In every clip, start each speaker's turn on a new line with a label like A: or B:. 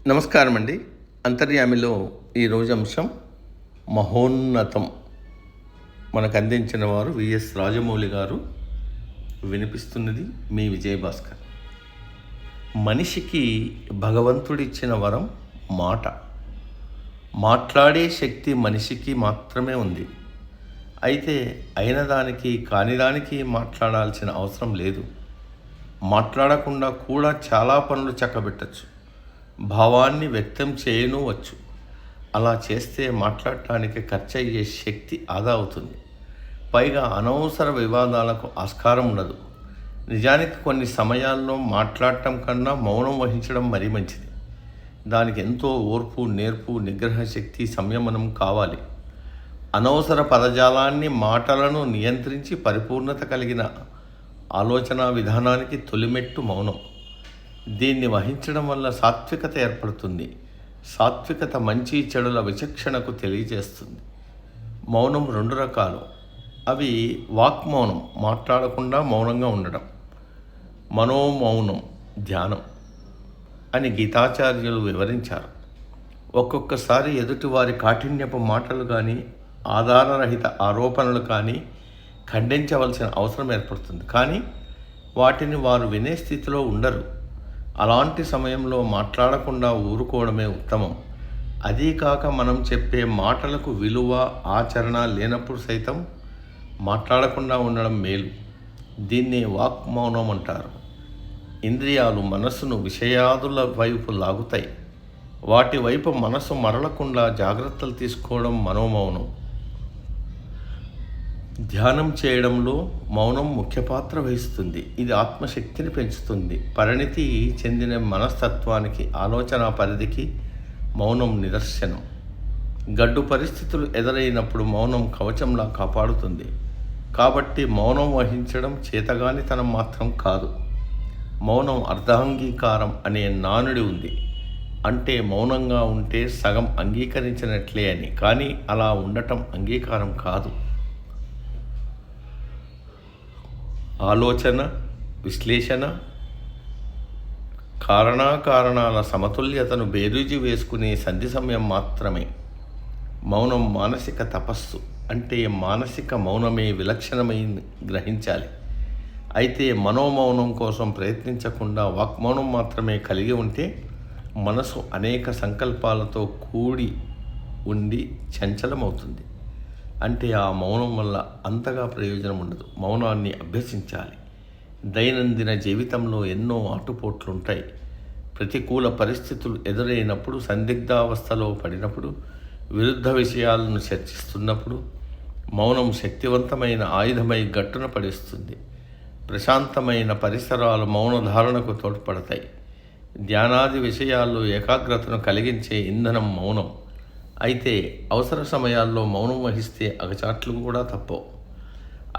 A: నమస్కారం అండి. అంతర్యామిలో ఈరోజు అంశం మహోన్నతం. మనకు అందించిన వారు విఎస్ రాజమౌళి గారు. వినిపిస్తున్నది మీ విజయభాస్కర్. మనిషికి భగవంతుడిచ్చిన వరం మాట. మాట్లాడే శక్తి మనిషికి మాత్రమే ఉంది. అయితే అయిన దానికి కాని దానికి మాట్లాడాల్సిన అవసరం లేదు. మాట్లాడకుండా కూడా చాలా పనులు చక్కబెట్టచ్చు. భావాన్ని వ్యక్తం చేయనూవచ్చు. అలా చేస్తే మాట్లాడటానికి ఖర్చు అయ్యే శక్తి ఆదా అవుతుంది. పైగా అనవసర వివాదాలకు ఆస్కారం ఉండదు. నిజానికి కొన్ని సమయాల్లో మాట్లాడటం కన్నా మౌనం వహించడం మరీ మంచిది. దానికి ఎంతో ఓర్పు, నేర్పు, నిగ్రహ శక్తి, సంయమనం కావాలి. అనవసర పదజాలాన్ని, మాటలను నియంత్రించి పరిపూర్ణత కలిగిన ఆలోచన విధానానికి తొలిమెట్టు మౌనం. దీన్ని వహించడం వల్ల సాత్వికత ఏర్పడుతుంది. సాత్వికత మంచి చెడుల విచక్షణకు తెలియజేస్తుంది. మౌనం 2 రకాలు. అవి వాక్మౌనం, మాట్లాడకుండా మౌనంగా ఉండడం. మనోమౌనం, ధ్యానం అని గీతాచార్యులు వివరించారు. ఒక్కొక్కసారి ఎదుటివారి కాఠిన్యపు మాటలు కానీ, ఆధారరహిత ఆరోపణలు కానీ ఖండించవలసిన అవసరం ఏర్పడుతుంది. కానీ వాటిని వారు వినే స్థితిలో ఉండరు. అలాంటి సమయంలో మాట్లాడకుండా ఊరుకోవడమే ఉత్తమం. అదీ కాక మనం చెప్పే మాటలకు విలువ, ఆచరణ లేనప్పుడు సైతం మాట్లాడకుండా ఉండడం మేలు. దీన్నే వాక్మౌనం అంటారు. ఇంద్రియాలు మనస్సును విషయాదుల వైపు లాగుతాయి. వాటి వైపు మనసు మరలకుండా జాగ్రత్తలు తీసుకోవడం మనోమౌనం. ధ్యానం చేయడంలో మౌనం ముఖ్య పాత్ర వహిస్తుంది. ఇది ఆత్మశక్తిని పెంచుతుంది. పరిణితి చెందిన మనస్తత్వానికి, ఆలోచన పరిధికి మౌనం నిదర్శనం. గడ్డు పరిస్థితులు ఎదురైనప్పుడు మౌనం కవచంలా కాపాడుతుంది. కాబట్టి మౌనం వహించడం చేతగానితనం మాత్రం కాదు. మౌనం అర్ధాంగీకారం అనే నానుడి ఉంది. అంటే మౌనంగా ఉంటే సగం అంగీకరించినట్లే అని. కానీ అలా ఉండటం అంగీకారం కాదు. ఆలోచన, విశ్లేషణ, కారణాల సమతుల్యతను బేరీజు వేసుకునే సంధి సమయం మాత్రమే. మౌనం మానసిక తపస్సు. అంటే మానసిక మౌనమే విలక్షణమైన గ్రహించాలి. అయితే మనోమౌనం కోసం ప్రయత్నించకుండా వాక్మౌనం మాత్రమే కలిగి ఉంటే మనసు అనేక సంకల్పాలతో కూడి ఉండి చంచలమవుతుంది. అంటే ఆ మౌనం వల్ల అంతగా ప్రయోజనం ఉండదు. మౌనాన్ని అభ్యసించాలి. దైనందిన జీవితంలో ఎన్నో ఆటుపోట్లుంటాయి. ప్రతికూల పరిస్థితులు ఎదురైనప్పుడు, సందిగ్ధావస్థలో పడినప్పుడు, విరుద్ధ విషయాలను చర్చిస్తున్నప్పుడు మౌనం శక్తివంతమైన ఆయుధమై గట్టున పడిస్తుంది. ప్రశాంతమైన పరిసరాలు మౌన ధారణకు తోడ్పడతాయి. ధ్యానాది విషయాల్లో ఏకాగ్రతను కలిగించే ఇంధనం మౌనం. అయితే అవసర సమయాల్లో మౌనం వహిస్తే అగచాట్లు కూడా తప్పవు.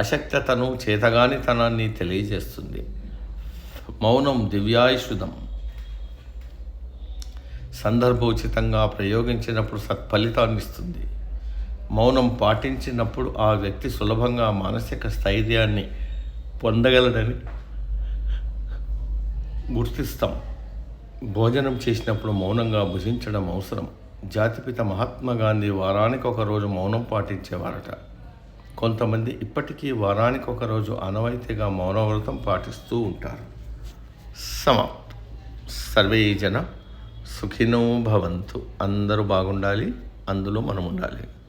A: అశక్తతను, చేతగానితనాన్ని తెలియజేస్తుంది. మౌనం దివ్యాయుషుధం. సందర్భోచితంగా ప్రయోగించినప్పుడు సత్ఫలితాన్నిస్తుంది. మౌనం పాటించినప్పుడు ఆ వ్యక్తి సులభంగా మానసిక స్థైర్యాన్ని పొందగలడని గుర్తిస్తాం. భోజనం చేసినప్పుడు మౌనంగా భుజించడం అవసరం. జాతిపిత మహాత్మా గాంధీ వారానికి ఒకరోజు మౌనం పాటించేవారట. కొంతమంది ఇప్పటికీ వారానికి ఒకరోజు ఆనవాయితీగా మౌనవ్రతం పాటిస్తూ ఉంటారు. సమాప్తం. సర్వే జన సుఖినో భవంతు. అందరూ బాగుండాలి, అందులో మనం ఉండాలి.